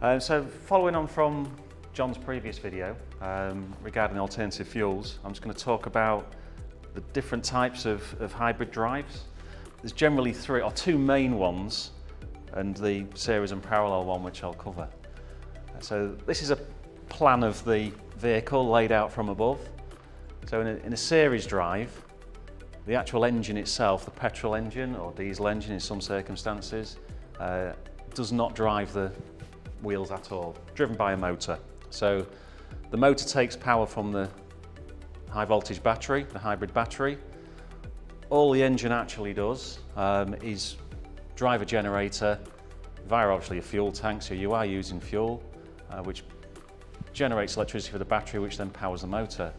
So following on from John's previous video regarding alternative fuels, I'm just going to talk about the different types of hybrid drives. There's generally two main ones, and the series and parallel one which I'll cover. So this is a plan of the vehicle laid out from above. So in a series drive, the actual engine itself, the petrol engine or diesel engine in some circumstances, does not drive the wheels at all, driven by a motor. So the motor takes power from the high voltage battery, the hybrid battery. All the engine actually does is drive a generator via obviously a fuel tank, so you are using fuel, which generates electricity for the battery, which then powers the motor.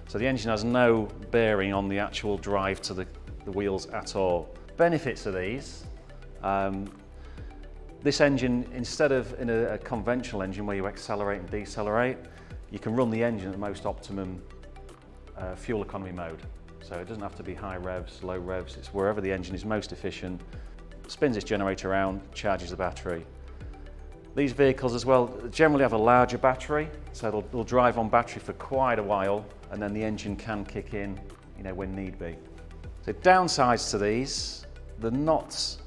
So the engine has no bearing on the actual drive to the wheels at all. Benefits of these, this engine, instead of in a conventional engine where you accelerate and decelerate, you can run the engine at the most optimum fuel economy mode. So it doesn't have to be high revs, low revs, it's wherever the engine is most efficient, spins its generator around, charges the battery. These vehicles as well generally have a larger battery, so they'll drive on battery for quite a while, and then the engine can kick in, when need be. So downsides to these, they're not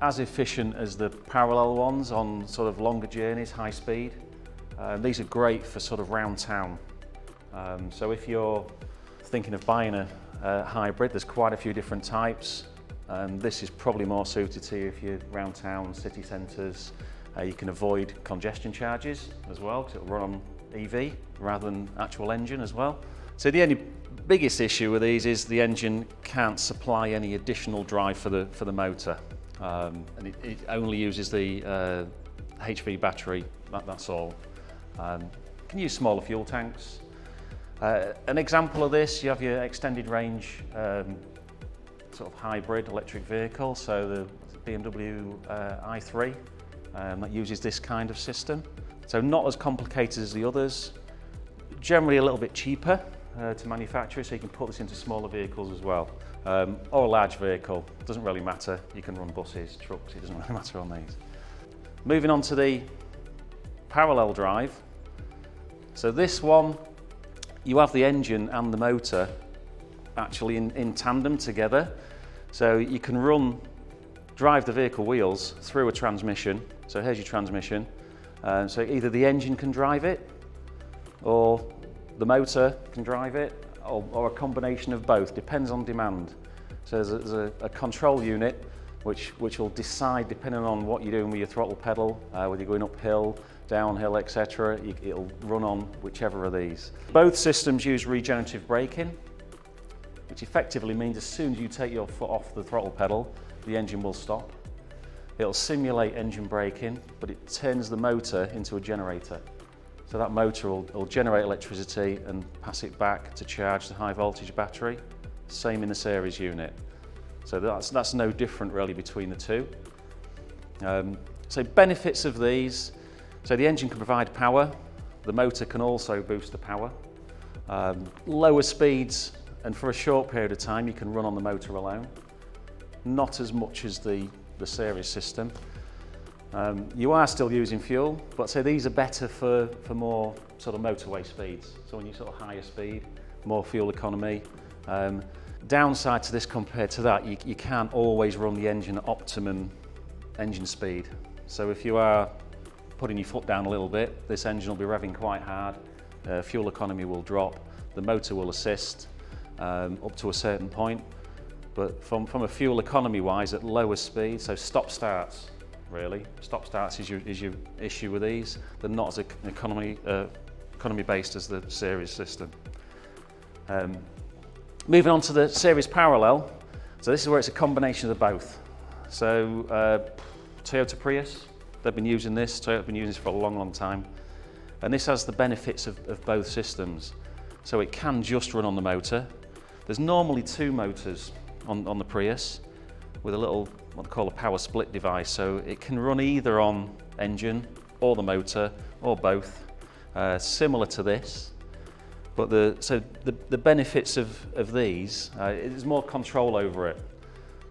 as efficient as the parallel ones on sort of longer journeys, high speed. These are great for sort of round town. So if you're thinking of buying a hybrid, there's quite a few different types. This is probably more suited to you if you're round town, city centres. You can avoid congestion charges as well, because it'll run on EV rather than actual engine as well. So the only biggest issue with these is the engine can't supply any additional drive for the motor. And it only uses the HV battery, that's all. You can use smaller fuel tanks. An example of this, you have your extended range sort of hybrid electric vehicle, so the BMW i3 that uses this kind of system. So not as complicated as the others, generally a little bit cheaper to manufacture, so you can put this into smaller vehicles as well. Or a large vehicle, doesn't really matter. You can run buses, trucks, it doesn't really matter on these. Moving on to the parallel drive. So this one, you have the engine and the motor actually in tandem together. So you can drive the vehicle wheels through a transmission. So here's your transmission. So either the engine can drive it, or the motor can drive it, or a combination of both, depends on demand. So there's a control unit which will decide, depending on what you're doing with your throttle pedal, whether you're going uphill, downhill, etc. It'll run on whichever of these. Both systems use regenerative braking, which effectively means as soon as you take your foot off the throttle pedal, the engine will stop. It'll simulate engine braking, but it turns the motor into a generator. So that motor will generate electricity and pass it back to charge the high voltage battery. Same in the series unit. So that's no different really between the two. So benefits of these, so the engine can provide power, the motor can also boost the power. Lower speeds, and for a short period of time you can run on the motor alone. Not as much as the series system. You are still using fuel, but so these are better for more sort of motorway speeds. So when you sort of higher speed, more fuel economy. Downside to this compared to that, you can't always run the engine at optimum engine speed. So if you are putting your foot down a little bit, this engine will be revving quite hard, fuel economy will drop, the motor will assist up to a certain point. But from a fuel economy wise, at lower speed, so stop starts really. Stop starts is your issue with these. They're not as economy based as the series system. Moving on to the series parallel. So this is where it's a combination of the both. So Toyota Prius, they've been using this. Toyota's been using this for a long time. And this has the benefits of both systems. So it can just run on the motor. There's normally two motors on the Prius with a little, what they call a power split device. So it can run either on engine or the motor or both, similar to this. But the benefits of these, there's more control over it.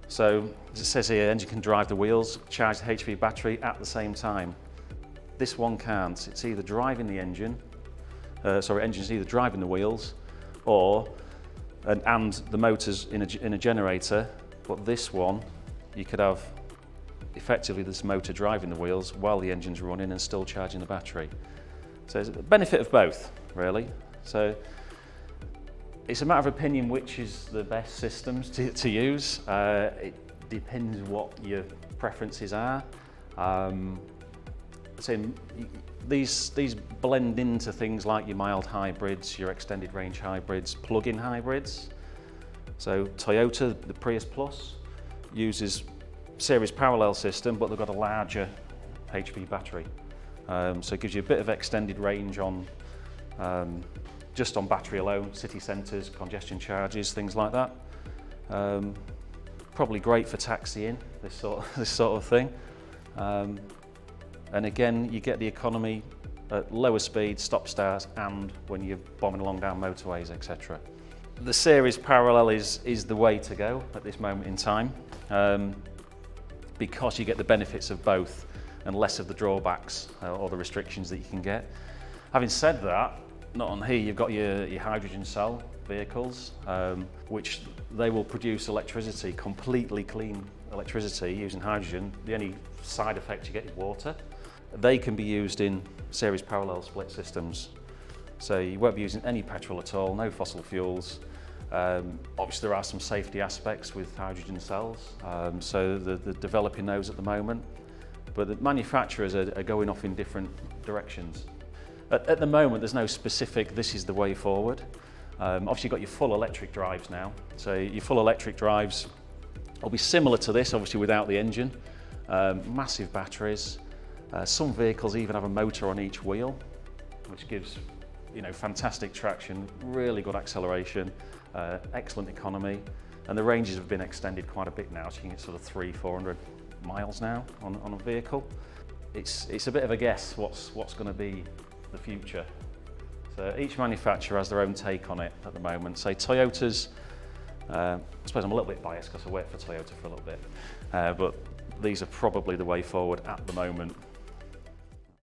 So as it says here, engine can drive the wheels, charge the HV battery at the same time. This one can't. It's either driving the engine, engine's either driving the wheels, or and the motor's in a generator. But this one, you could have effectively this motor driving the wheels while the engine's running and still charging the battery. So it's a benefit of both, really. So it's a matter of opinion which is the best systems to use. It depends what your preferences are. So these blend into things like your mild hybrids, your extended range hybrids, plug-in hybrids. So Toyota, the Prius Plus, uses series parallel system, but they've got a larger HP battery. So it gives you a bit of extended range on just on battery alone, city centres, congestion charges, things like that. Probably great for taxiing, this sort of thing. And again, you get the economy at lower speeds, stop-start, and when you're bombing along down motorways, etc. The series parallel is the way to go at this moment in time, because you get the benefits of both and less of the drawbacks or the restrictions that you can get. Having said that, not on here, you've got your hydrogen cell vehicles, which they will produce electricity, completely clean electricity using hydrogen. The only side effect you get is water. They can be used in series parallel split systems. So you won't be using any petrol at all, no fossil fuels. Obviously there are some safety aspects with hydrogen cells, so they're developing those at the moment. But the manufacturers are going off in different directions. At the moment there's no specific, this is the way forward. Obviously you've got your full electric drives now. So your full electric drives will be similar to this, obviously without the engine. Massive batteries. Some vehicles even have a motor on each wheel, which gives fantastic traction, really good acceleration, excellent economy, and the ranges have been extended quite a bit now, so you can get sort of 300-400 miles now on a vehicle. It's a bit of a guess what's going to be the future. So each manufacturer has their own take on it at the moment. Say Toyota's, I suppose I'm a little bit biased because I work for Toyota for a little bit, but these are probably the way forward at the moment.